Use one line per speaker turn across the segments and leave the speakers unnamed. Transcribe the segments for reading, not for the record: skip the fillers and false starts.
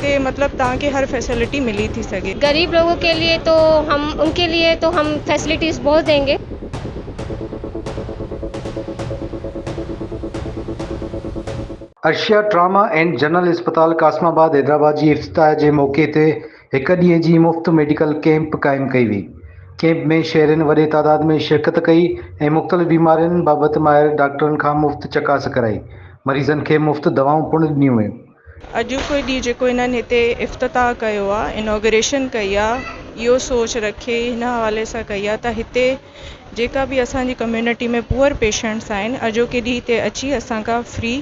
हिते मतलब तव्हांखे हर फैसिलिटी मिली थी सके।
गरीब लोगों के लिए तो उनके लिए तो हम फैसिलिटीज़ बहुत देंगे।
अर्शिया ट्रामा एंड जनरल अस्पताल कासमाबाद हैदराबाद जी इफ्तिताह जे मौक़े ते हिक ॾींहं जी मुफ़्त मेडिकल कैंप क़ाइमु कई वई। कैंप में शहरियुनि वॾे तादाद में शिरकत कई ऐं मुख़्तलिफ़ बीमारियुनि बाबति माहिर डॉक्टरनि खां मुफ़्त चकास कराई। मरीज़नि खे मुफ़्त दवाऊं पिणु ॾिनियूं वयूं।
अॼु कोई ॾींहुं जेको इन्हनि हिते इफ़्तिताह कयो आहे, इनॉग्रेशन कई आहे, इहो सोच रखे हिन हवाले सां कई आहे त हिते जेका बि असांजी कम्यूनिटी में पुअर पेशेंट्स आहिनि, अॼोके ॾींहं ते अची असां खां फ्री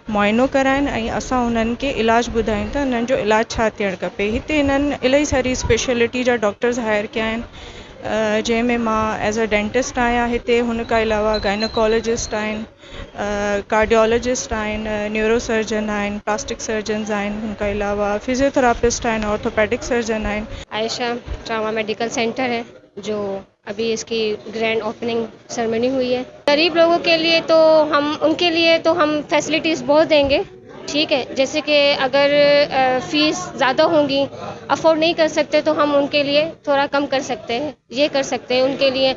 मुआइनो कराइनि ऐं असां उन्हनि खे इलाजु ॿुधायूं त उन्हनि जो इलाजु छा थियणु खपे। हिते इन्हनि इलाही सारी स्पेशलिटी जा डॉक्टर्स हायर कया आहिनि, जंहिंमें मां एज़ अ डेंटिस्ट आहियां हिते, हुन खां अलावा गाइनोकोलॉजिस्ट आहिनि, कार्डियोलॉजिस्ट आहिनि, न्यूरोसर्जन आहिनि, प्लास्टिक सर्जन्स आहिनि, हुन खां अलावा फिजियोथेरापिस्ट आहिनि, ऑर्थोपेडिक सर्जन आहिनि।
आयशा ट्रामा मेडिकल सेंटर है जो अभी इसकी ग्रैंड ओपनिंग सेरेमनी हुई है। गरीब लोगों के लिए तो उनके लिए तो हम फैसिलिटीज़ बहुत देंगे, ठीक है। जैसे कि अगर फ़ीस ज़्यादा होंगी, अफोर्ड नहीं कर सकते, तो हम उनके लिए थोड़ा कम कर सकते हैं, ये कर सकते हैं उनके लिए।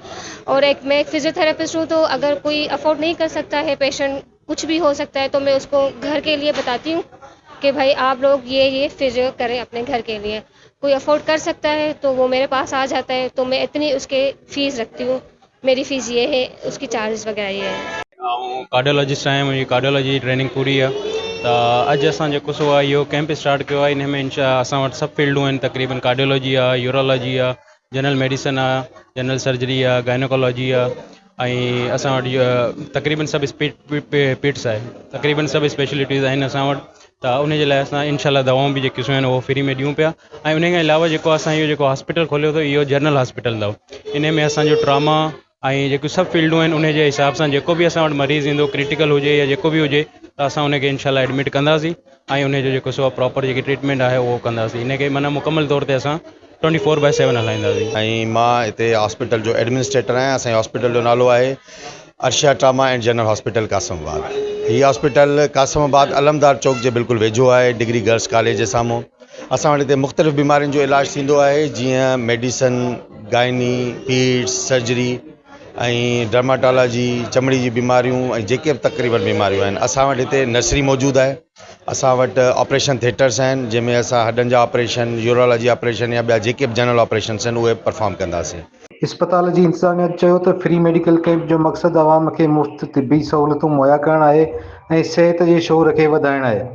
और मैं एक फिजियोथेरेपिस्ट हूँ, तो अगर कोई अफोर्ड नहीं कर सकता है, पेशेंट कुछ भी हो सकता है, तो मैं उसको घर के लिए बताती हूँ कि भाई आप लोग ये फिजियो करें अपने घर के लिए। कोई अफोर्ड कर सकता है तो वो मेरे पास आ जाता है, तो मैं इतनी उसके फ़ीस रखती हूँ। मेरी फ़ीस ये है, उसकी चार्जेस वगैरह ये है।
कार्डियोलॉजिस्ट आहियां, मुंहिंजी कार्डियोलॉजी जी ट्रेनिंग पूरी आहे। त अॼु असां जेको सो आहे इहो कैंप स्टार्ट कयो आहे। इन में असां वटि सभु फील्डूं आहिनि, तक़रीबन कार्डियोलॉजी आहे, यूरोलॉजी आहे, जनरल मेडिसन आहे, जनरल सर्जरी आहे, गाइनोकोलॉजी आहे, ऐं असां वटि तक़रीबन सभु पिट्स आहे, तक़रीबन सभु स्पेशलिटीज़ आहिनि असां वटि। त उन जे लाइ असां इनशाला दवाऊं बि जेकी आहिनि उहो फ्री में ॾियूं पिया। ऐं उन खां अलावा जेको असां इहो जेको हॉस्पिटल खोलियो अथव, इहो जनरल हॉस्पिटल अथव। इन में असांजो ट्रामा ऐं जेकियूं सभु फील्डूं आहिनि, उन जे हिसाब सां जेको बि असां वटि मरीज़ ईंदो, क्रिटिकल हुजे या जेको बि हुजे, त असां उनखे इनशाला एडमिट कंदासीं ऐं उनजो जेको सो प्रॉपर जेकी ट्रीटमेंट आहे उहो कंदासीं। इनखे माना मुकमल तौर ते असां 24/7 हलाईंदासीं।
ऐं मां हिते हॉस्पिटल जो एडमिनिस्ट्रेटर आहियां। असांजे हॉस्पिटल जो नालो आहे Arshia trauma and general hospital Qasimabad. हीअ हॉस्पिटल कासमाबाद अलमदार चौक जे बिल्कुलु वेझो आहे, डिग्री गर्ल्स कॉलेज जे साम्हूं। असां वटि हिते मुख़्तलिफ़ बीमारियुनि जो इलाजु थींदो आहे, जीअं मेडिसन, गाइनी, पीड्स, सर्जरी ऐं डर्माटोलॉजी, चमड़ी जी बीमारियूं ऐं जेके बि तक़रीबन बीमारियूं आहिनि। असां वटि हिते नर्सरी मौजूदु आहे। असां वटि ऑपरेशन थिएटर्स आहिनि, जंहिंमें असां हॾनि जा ऑपरेशन, यूरोलॉजी ऑपरेशन या ॿिया जेके बि जनरल ऑपरेशन्स आहिनि उहे परफॉर्म कंदासीं।
अस्पताल जी इंतज़ामिया चयो त फ्री मेडिकल कैंप जो मक़सदु आवाम खे मुफ़्त तिबी सहूलियतूं मुहैया करणु आहे ऐं सिहत जे शोर खे वधाइणु आहे।